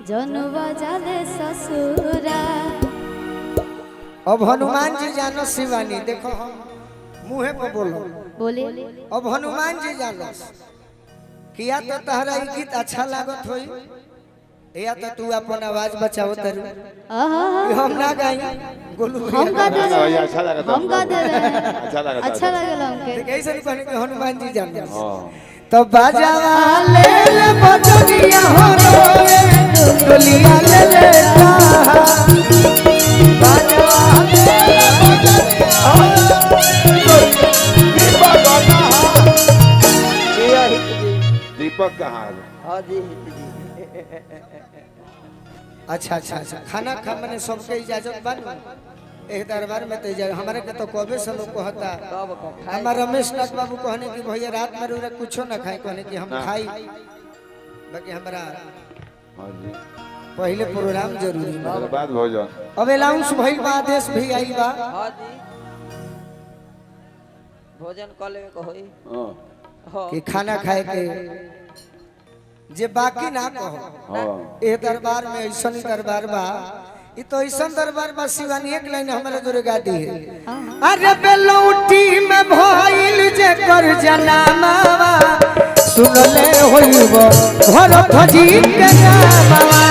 जनवा जाले ससुरा। अब हनुमान जी जानो शिवानी देखो हम मुँहे पर बोलो बोले अब हनुमान जी जानो किया तो तहरा ई गीत अच्छा लागत होई या तो तू अपन आवाज बचाओ तरु हम ना गाई गोलू हम गा दे भैया अच्छा लगा हम गा दे अच्छा लगा अच्छा लगेला हमके। कैसे कहने के हनुमान जी जानो तो बाजावा ले ले बजरिया हो रोए डोलिया ले ले बाजावा ले ले बजरिया हो दीपक कहाँ है? अच्छा अच्छा अच्छा खाना खा मैंने सबके इजाजत बन एक दरबार में तो इजाजत हमारे के तो कबे से लोग कहता हमारा रमेश नाथ बाबू कहने की भैया रात में रोरा कुछो ना खाए कहने की हम खाई बाकी हमारा हाँ जी पहले प्रोग्राम जरूरी बा उसके बाद भोजन अब अलाउंस भइल बा आदेश भी आई बा हाँ जी भोजन कर लेवे को होई हाँ कि खाना खाए के जे बाकी ना कहो हाँ ए दरबार में ऐसा ही दरबार बा ये तो ऐसा दरबार बा शिवानी एक लाइन हमारे जोरे गाती है अरे बेलौटी में भइल जे कर जनामावा सुन ले होइबो भरत जी के नामावा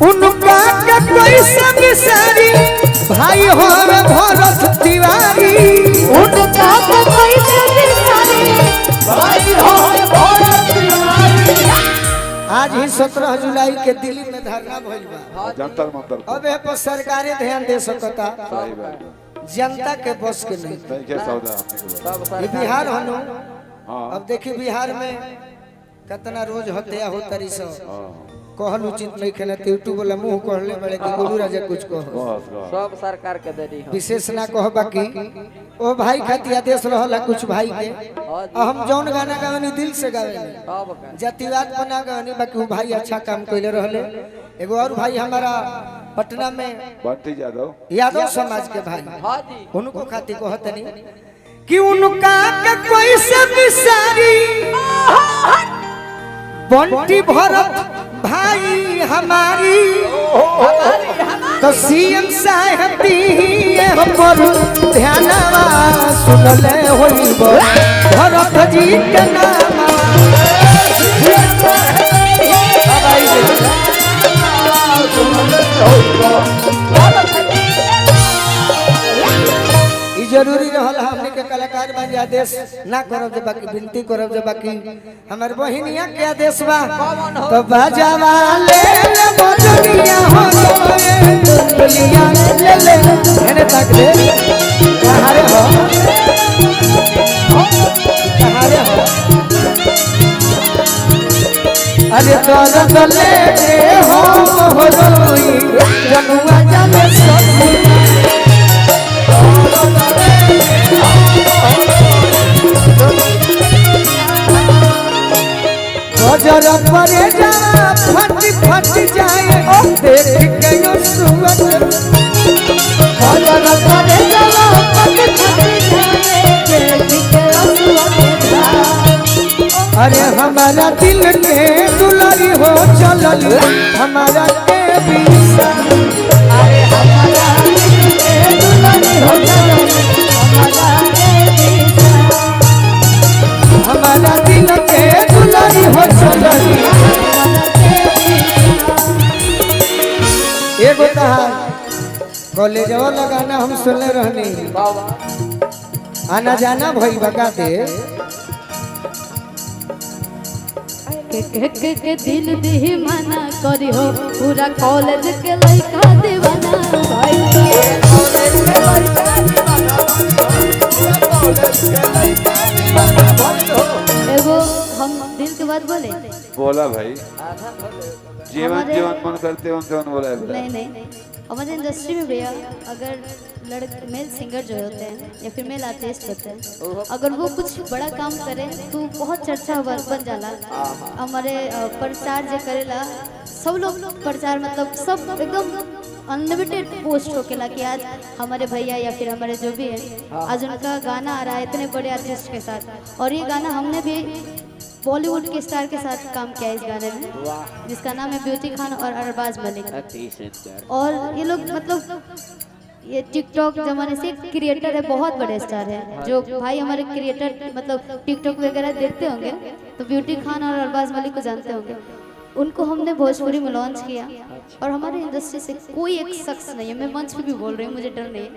उनका के कोई संसारी भाई हो भरत तिवारी उनका तो कोई संसारी भाई हो भरत तिवारी। आज ही 17 जुलाई के दिल्ली में धरना भइल बा जंतर मंतर अब ए पर सरकारें ध्यान दे सकता सही बात जनता के बस के नहीं सही के सौदा हमने को ये बिहार हनु हाँ अब देखिए बिहार में कितना रोज हत्या हो तरी सो हाँ कहल उचित नहीं खेला यूट्यूब वाला मुंह कहले बड़े कि गोलू राजा कुछ कहो बस बस सब सरकार के देरी हो विशेष ना कह बाकी ओ भाई खातिर आदेश रहला कुछ भाई के हम जौन गाना गावनी दिल से गावेनी सब का जातिवाद बना गावनी बाकी वो भाई अच्छा काम कइले रहले एगो और भाई हमारा पटना में बंटी जादव यादव समाज के भाई हाँ जी उनको खातिर कहतनी कि उनका के कोई से बिसारी बंटी भरत भाई हमारी तो सीएम साहब दी पर ध्यानवा सुन ले होइबो भरत जी के नाम जरूरी रहल हमने के कलाकार बाजी आदेश ना करब जे बाकी विनती करब जे बाकी हमर बहिनिया के आदेश बा तो बाजावा ले ले बजरिया हो डोलिया ले ले एने तक दे कहां रे हो कहां रे हो अरे दर्द ले दे हो रोई जनुआ जाले सब गजर परे जा फट फट जाए देख के यो सुवत गजर परे जा फट फट जाए देख के यो सुवत अरे हमारा दिल के दुलारी हो चलल हमारा के बीसा अरे हमारा दिल के दुलारी हो चलल हमारा के बीसा हमारा दिल के दुलारी हो चलल एगो कहा कॉलेजवा लगाना हम सुनले रहनी बाबा आना जाना भई बका दे के दिल दी मना करी हो पूरा कॉलेज के लइका दीवाना भाई कॉलेज के लइका दीवाना एगो हम दिल के बात बोले बोला भाई आधा बोले जीवन जीवन मन करते उन बोला नहीं नहीं हमारे इंडस्ट्री में भैया अगर लड़के मेल सिंगर जो होते हैं या फिर मेल आर्टिस्ट होते हैं अगर वो कुछ बड़ा काम करें तो बहुत चर्चा बन जाला। हमारे प्रचार जो करेला सब लोग प्रचार मतलब सब एकदम अनलिमिटेड पोस्ट होकेला कि आज हमारे भैया या फिर हमारे जो भी है आज उनका गाना आ रहा है इतने बड़े आर्टिस्ट के साथ। और ये गाना हमने भी बॉलीवुड के स्टार के साथ काम किया है इस गाने में, जिसका नाम है ब्यूटी खान और अरबाज मलिक। और ये लोग मतलब ये टिकटॉक जमाने से क्रिएटर है, बहुत बड़े स्टार है। जो भाई हमारे क्रिएटर मतलब टिकटॉक वगैरह देखते होंगे तो ब्यूटी खान और अरबाज मलिक को जानते होंगे। उनको हमने भोजपुरी में लॉन्च किया और हमारे इंडस्ट्री से कोई एक शख्स नहीं है, मैं मंच पे भी बोल रही हूँ, मुझे डर नहीं है,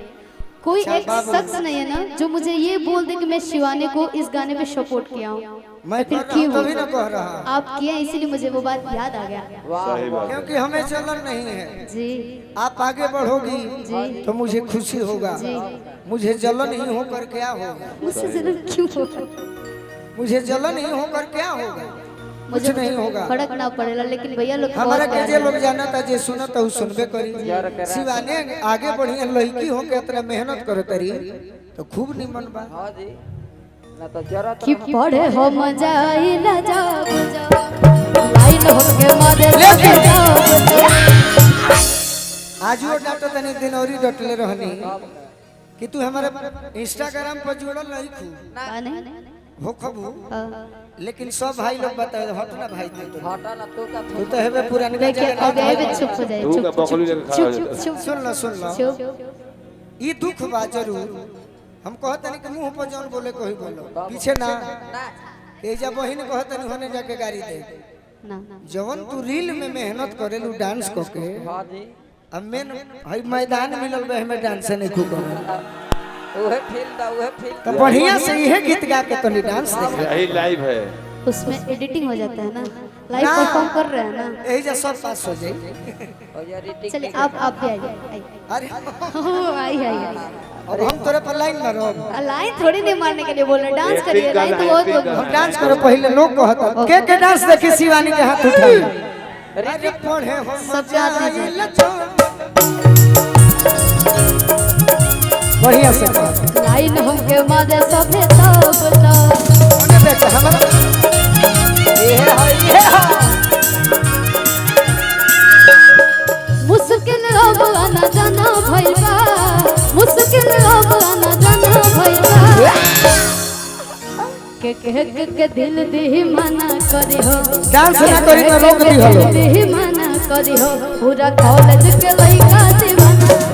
कोई एक शख्स नहीं है ना जो मुझे ये बोल दे कि मैं शिवानी को इस गाने पे सपोर्ट किया हूँ। मैं फिर क्यों तभी ना कह रहा, आप किए इसीलिए मुझे वो बात याद आ गया। सही बात है। क्योंकि हमें चलन नहीं है। जी आप आगे बढ़ोगी जी तो मुझे खुशी होगा, जी। मुझे जलन नहीं होकर क्या होगा, मुझसे जलन क्यों होगा? मुझे जलन नहीं होकर क्या होगा, मुझे नहीं होगा। फर्क ना पड़ेगा, लेकिन भैया लोग हमारा बहुत के जे लोग जाना था जे सुना था सुनबे करी। करा। शिवानी आगे बढ़िया लड़की हो के इतना मेहनत करे तरी तो खूब निमन बा। हाँ जी ना तो जरूरत कि पढ़े हो मजाई न जाब लाइन होके मारे आजो डाटा तनी दिन औरी डटले रहनी कि तू हमारे इंस्टाग्राम पर जुड़ल नहीं खू हो खबू, लेकिन सब भाई लोग बताए हट ना भाई तू हटा ना तू का तू तो हेबे पुरानी का देखिए जगह अब ये भी चुप हो जाए, तू का चुप बकली लेके खड़ा हो चुप जाता। चुप सुन लो चुप। ई दुख बा जरूर। हम कहत नहीं कि मुंह पर जौन बोले कोई बोलो पीछे ना ना के जब बहिन कहत नहीं होने जाके गाड़ी दे ना जवन तू रील में मेहनत करेलू डांस करके। हाँ जी अब मेन भाई मैदान मिलल बे हमें डांस नहीं खूब करे उहे फील्ड उहे फील्ड तो बढ़िया से यही गीत गा के तनी डांस देख। यही लाइव है। उसमें एडिटिंग हो जाता है ना, लाइव परफॉर्म कर रहे हैं ना। यही जा सब पास हो जाए। और यार टिक चलिए आप भी आइए आइए। अरे आई आई अब हम तोरे पर लाइन मारो, लाइन थोड़ी नहीं मारने के लिए बोल रहे, डांस करिए, लाइन तो बहुत बहुत हम डांस करो पहले लोग कहता के डांस देखी शिवानी के हाथ उठाई। अरे पढ़े हो सबसे आगे बढ़िया से कह। लाइन होके मारे सभे तब ओने बेटा हमारा ये है मुश्किल अब आना जाना भइल बा, मुश्किल अब आना जाना भइल बा। के दिल दी मना करी हो, डांस ना करी तो रोक दी हलो। दिल दी मना करी हो, पूरा कॉलेज के लइका दीवाना